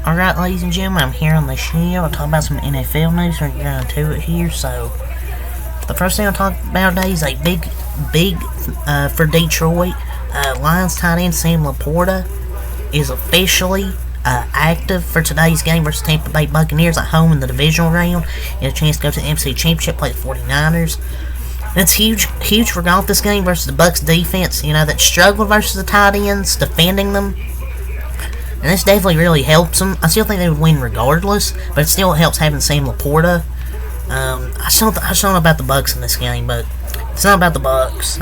Alright, ladies and gentlemen, I'm here on the show. I'll talk about some NFL news. We're going to it here. So, the first thing I'll talk about today is a big for Detroit. Lions tight end Sam Laporta is officially active for today's game versus Tampa Bay Buccaneers at home in the divisional round. And a chance to go to the NFC Championship, play the 49ers. That's huge for golf this game versus the Bucs defense, that struggled versus the tight ends, defending them. And this definitely really helps them. I still think they would win regardless, but it still helps having Sam Laporta. I still don't know about the Bucs in this game, but it's not about the Bucs.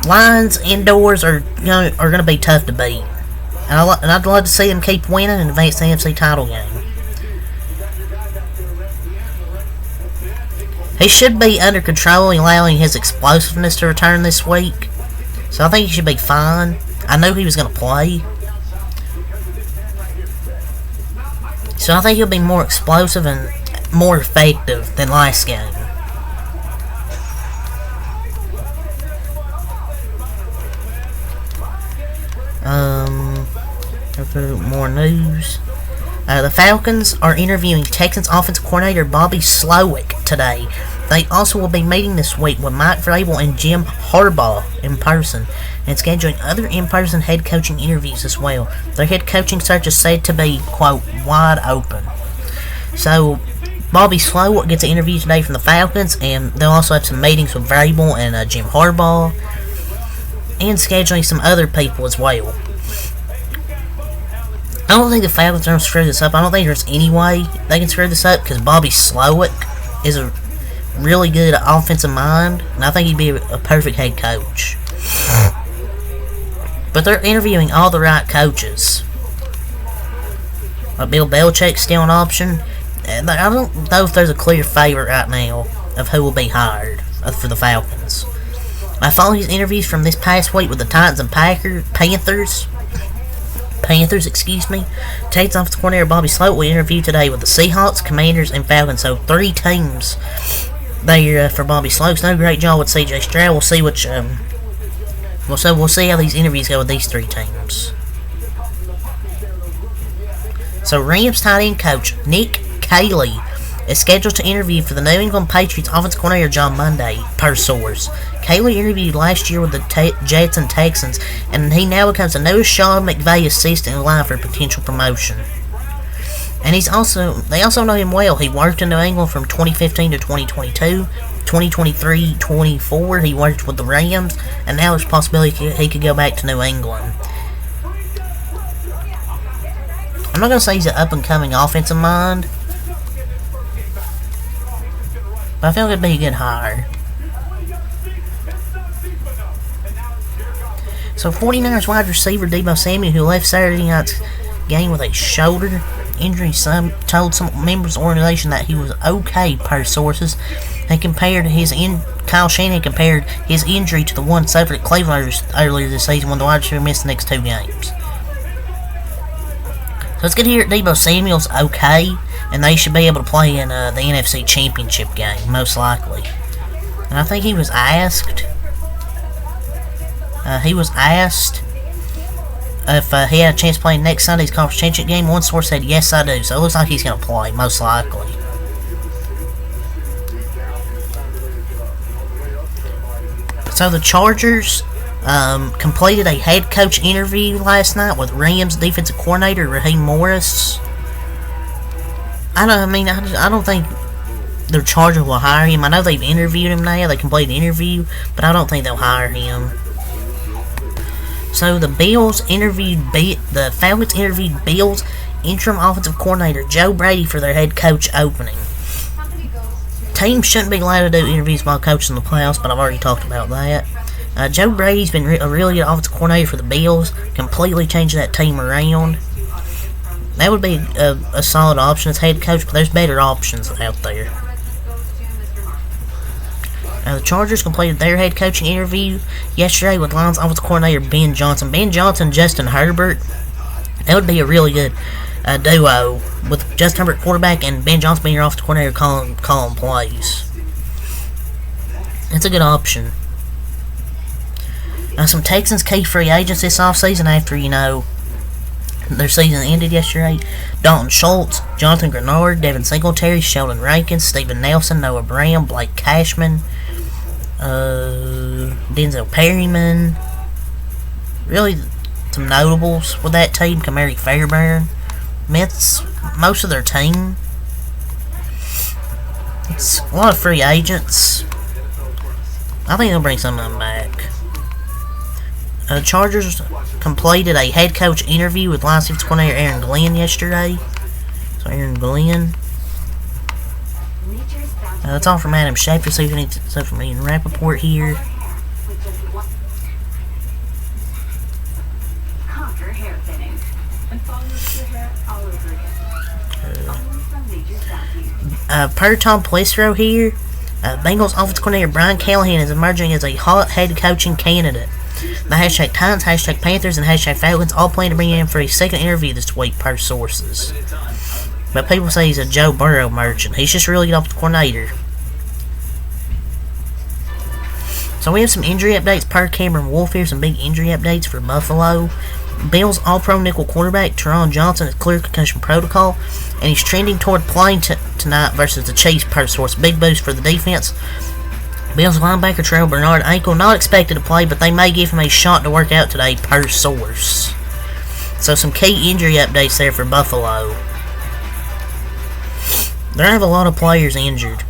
Lions indoors are going to be tough to beat, and I'd love to see them keep winning and advance the NFC title game. He should be under control, allowing his explosiveness to return this week. So I think he should be fine. I knew he was going to play. So I think he'll be more explosive and more effective than last game. More news. The Falcons are interviewing Texans offensive coordinator Bobby Slowick today. They also will be meeting this week with Mike Vrabel and Jim Harbaugh in person, and scheduling other in-person head coaching interviews as well. Their head coaching search is said to be, quote, wide open. So, Bobby Slowick gets an interview today from the Falcons, and they'll also have some meetings with Vrabel and Jim Harbaugh, and scheduling some other people as well. I don't think the Falcons are going to screw this up. I don't think there's any way they can screw this up, because Bobby Slowick is a really good offensive mind, and I think he'd be a perfect head coach. But they're interviewing all the right coaches. Bill Belichick's still an option. I don't know if there's a clear favorite right now of who will be hired for the Falcons. I follow his interviews from this past week with the Titans and Panthers. Titans offensive coordinator Bobby Slowick will interview today with the Seahawks, Commanders, and Falcons. So 3 teams there for Bobby Slowick. Done a great job with CJ Stroud. We'll see which. We'll see how these interviews go with these 3 teams. So Rams tight end coach Nick Caley is scheduled to interview for the New England Patriots offensive coordinator John Monday, per source. Caley interviewed last year with the Jets and Texans, and he now becomes the newest Sean McVay assistant in line for potential promotion. And they also know him well. He worked in New England from 2015 to 2022. 2023-24, he worked with the Rams, and now there's a possibility he could go back to New England. I'm not going to say he's an up-and-coming offensive mind, but I feel like it'd be a good hire. So 49ers wide receiver Deebo Samuel, who left Saturday night's game with a shoulder injury, told some members of the organization that he was okay, per sources. Kyle Shanahan compared his injury to the one suffered at Cleveland earlier this season when the wide receiver missed the next 2 games. So it's good to hear that Deebo Samuel's okay, and they should be able to play in the NFC Championship game, most likely. And I think he was asked if he had a chance to play next Sunday's Conference Championship game. One source said, yes, I do. So it looks like he's going to play, most likely. So the Chargers completed a head coach interview last night with Rams defensive coordinator Raheem Morris. I don't think their Chargers will hire him. I know they've interviewed him now. They completed the interview, but I don't think they'll hire him. So the Falcons interviewed Bills interim offensive coordinator Joe Brady for their head coach opening. Teams shouldn't be allowed to do interviews while coaching the playoffs, but I've already talked about that. Joe Brady's been a really good offensive coordinator for the Bills, completely changing that team around. That would be a solid option as head coach, but there's better options out there. The Chargers completed their head coaching interview yesterday with Lions offensive coordinator Ben Johnson. Ben Johnson, Justin Herbert. That would be a really good duo with Justin Herbert quarterback and Ben Johnson being your offensive coordinator calling plays. It's a good option. Some Texans key free agents this offseason after, their season ended yesterday. Dalton Schultz, Jonathan Grenard, Devin Singletary, Sheldon Rankins, Steven Nelson, Noah Brown, Blake Cashman, Denzel Perryman. Really, some notables with that team. Kamari Fairbairn. That's most of their team. It's a lot of free agents. I think they'll bring some of them back. Chargers completed a head coach interview with Lions defensive coordinator Aaron Glenn yesterday. So Aaron Glenn. That's all from Adam Schefter. So you need stuff from Ian Rappaport here. Per Tom Pelissero here, Bengals offensive coordinator Brian Callahan is emerging as a hot head coaching candidate. The hashtag Titans, hashtag Panthers, and hashtag Falcons all plan to bring him for a second interview this week, per sources. But people say he's a Joe Burrow merchant. He's just really good offensive coordinator. So we have some injury updates per Cameron Wolf here. Some big injury updates for Buffalo. Bills All-Pro nickel quarterback Teron Johnson is clear concussion protocol, and he's trending toward playing tonight versus the Chiefs, per source. Big boost for the defense. Bills linebacker Terrell Bernard ankle not expected to play, but they may give him a shot to work out today, per source. So some key injury updates there for Buffalo. They have a lot of players injured.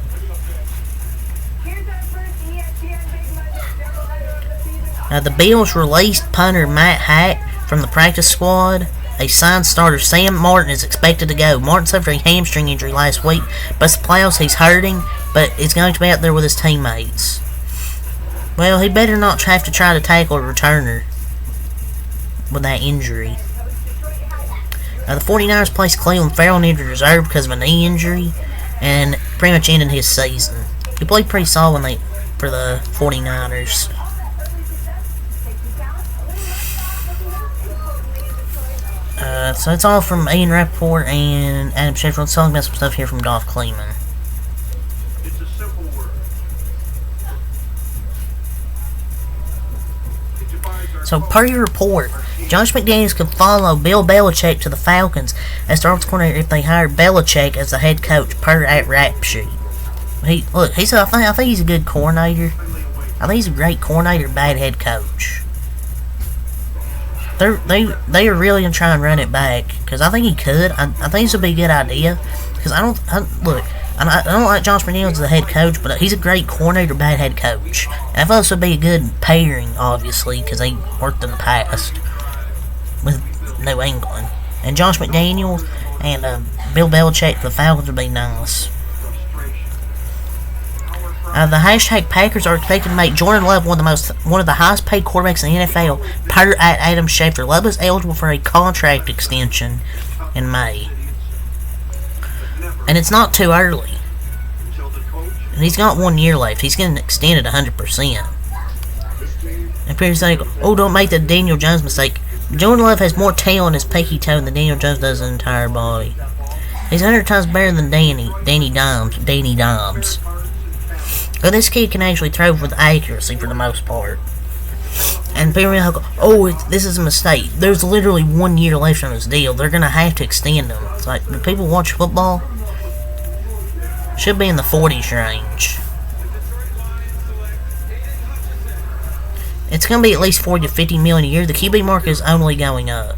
The Bills released punter Matt Hack from the practice squad. A signed starter Sam Martin is expected to go. Martin suffered a hamstring injury last week, but it's the playoffs, he's hurting, but he's going to be out there with his teammates. Well, he better not have to try to tackle a returner with that injury. The 49ers placed Cleveland Farrell in injured reserve because of a knee injury, and pretty much ended his season. He played pretty solid for the 49ers. So it's all from Ian Rappaport and Adam Schefter. Let's talk about some stuff here from Dolph Kleeman. It's a simple word. So per your report, Josh McDaniels could follow Bill Belichick to the Falcons as the offensive coordinator if they hired Belichick as the head coach, per at Rap Sheet. He said, I think he's a good coordinator. I think he's a great coordinator, bad head coach. They are really gonna try and run it back, because I think he could. I think this would be a good idea, because I don't like Josh McDaniels as the head coach, but he's a great coordinator, bad head coach. And I thought this would be a good pairing, obviously, because they worked in the past with New England. And Josh McDaniels and Bill Belichick for the Falcons would be nice. The hashtag Packers are expected to make Jordan Love one of the highest paid quarterbacks in the NFL, per at Adam Schefter. Love is eligible for a contract extension in May. And it's not too early. And he's got 1 year left. He's getting extended 100%. And people say, oh, don't make the Daniel Jones mistake. Jordan Love has more tail on his pinky toe than Daniel Jones does his entire body. He's 100 times better than Danny Dimes. But this kid can actually throw with accuracy for the most part. And people are like, oh, this is a mistake. There's literally 1 year left on this deal. They're going to have to extend him. It's like, do people watch football? Should be in the 40s range. It's going to be at least 40 to 50 million a year. The QB market is only going up.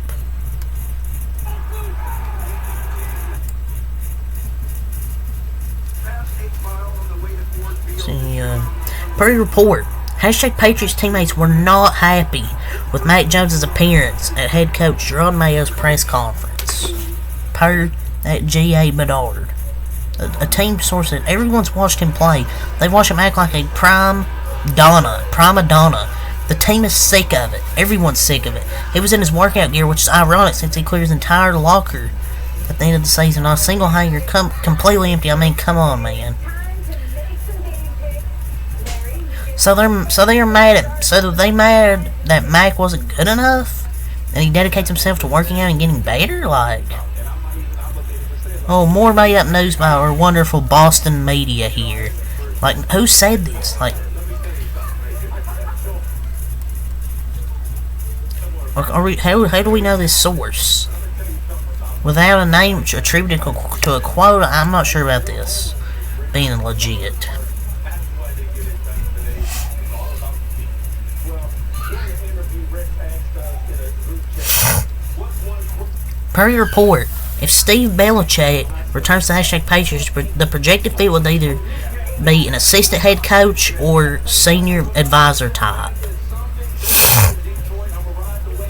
Per report, hashtag Patriots teammates were not happy with Mac Jones' appearance at head coach Gerard Mayo's press conference. Per at G.A. Bedard. A team source said everyone's watched him play. They've watched him act like a prima donna. The team is sick of it. Everyone's sick of it. He was in his workout gear, which is ironic since he cleared his entire locker at the end of the season. Not a single hanger, completely empty. I mean, come on, man. So they mad that Mac wasn't good enough, and he dedicates himself to working out and getting better. Like, oh, more made up news by our wonderful Boston media here. Like, who said this? Like, how do we know this source? without a name attributed to a quote. I'm not sure about this being legit. Per your report, if Steve Belichick returns to hashtag Patriots, the projected fit would either be an assistant head coach or senior advisor type.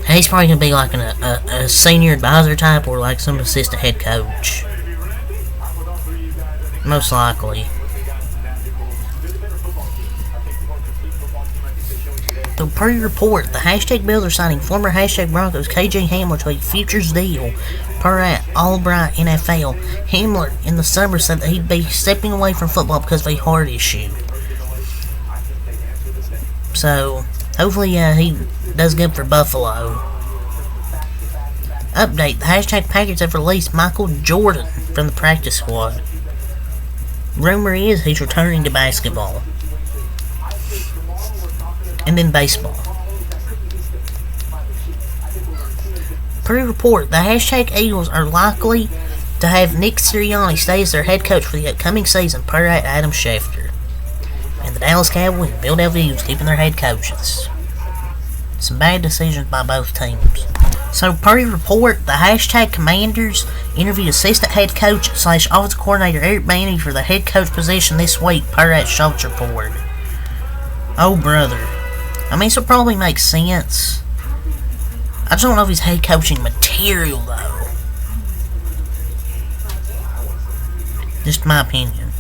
He's probably going to be like a senior advisor type or like some assistant head coach. Most likely. So per your report, the hashtag Bills are signing former hashtag Broncos KJ Hamler to a futures deal. Per at Albright NFL, Hamler in the summer said that he'd be stepping away from football because of a heart issue. So hopefully he does good for Buffalo. Update, the hashtag Packers have released Michael Jordan from the practice squad. Rumor is he's returning to basketball. And then baseball. Per report, the hashtag Eagles are likely to have Nick Sirianni stay as their head coach for the upcoming season, per Adam Schefter. And the Dallas Cowboys and Philadelphia Eagles keeping their head coaches. Some bad decisions by both teams. So per report, the hashtag Commanders interviewed assistant head coach / offensive coordinator Eric Bieniemy for the head coach position this week, per Schultz report. Oh brother. I mean, this will probably make sense. I just don't know if he's head coaching material, though. Just my opinion.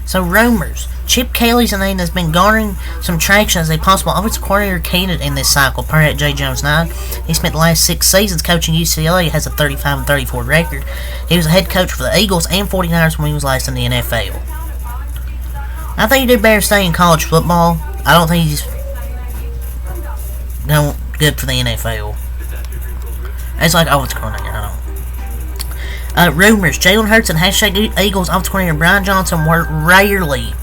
So, rumors. Chip Kelly's a name that's been garnering some traction as a possible offensive coordinator candidate in this cycle, per at J. Jones 9. He spent the last 6 seasons coaching UCLA, has a 35-34 record. He was a head coach for the Eagles and 49ers when he was last in the NFL. I think he did better staying in college football. I don't think he's good for the NFL. It's like offensive coordinator, I don't know. Rumors. Jalen Hurts and hashtag Eagles offensive coordinator Brian Johnson were rarely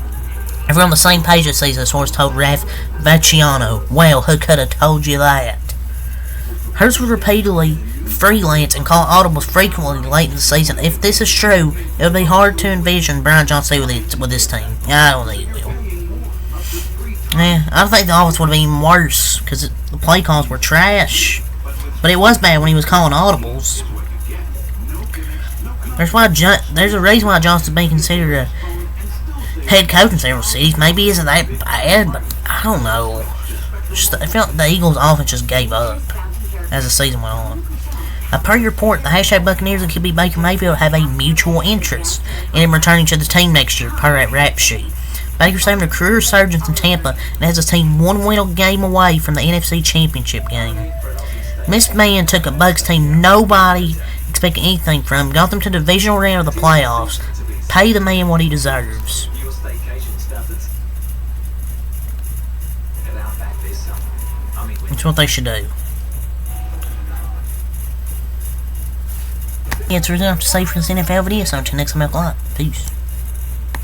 ever on the same page this season, source told Ralph Vacciano. Well, who could have told you that? Hurts would repeatedly freelance and call audibles frequently late in the season. If this is true, it would be hard to envision Brian Johnson with this team. I don't think it will. I think the offense would have been even worse because the play calls were trash. But it was bad when he was calling audibles. There's a reason why Johnson's being considered a head coach in several cities. Maybe he isn't that bad, but I don't know. I felt like the Eagles' offense just gave up as the season went on. Per your report, the hashtag Buccaneers and QB Baker Mayfield have a mutual interest in him returning to the team next year, per at Rap Sheet. Baker's having a career resurgence in Tampa and has his team one win game away from the NFC Championship game. This man took a Bucs team nobody expected anything from, got them to the divisional round of the playoffs. Pay the man what he deserves. That's what they should do. Yeah, that's what I have to say for this NFL video, so until next time, Peace.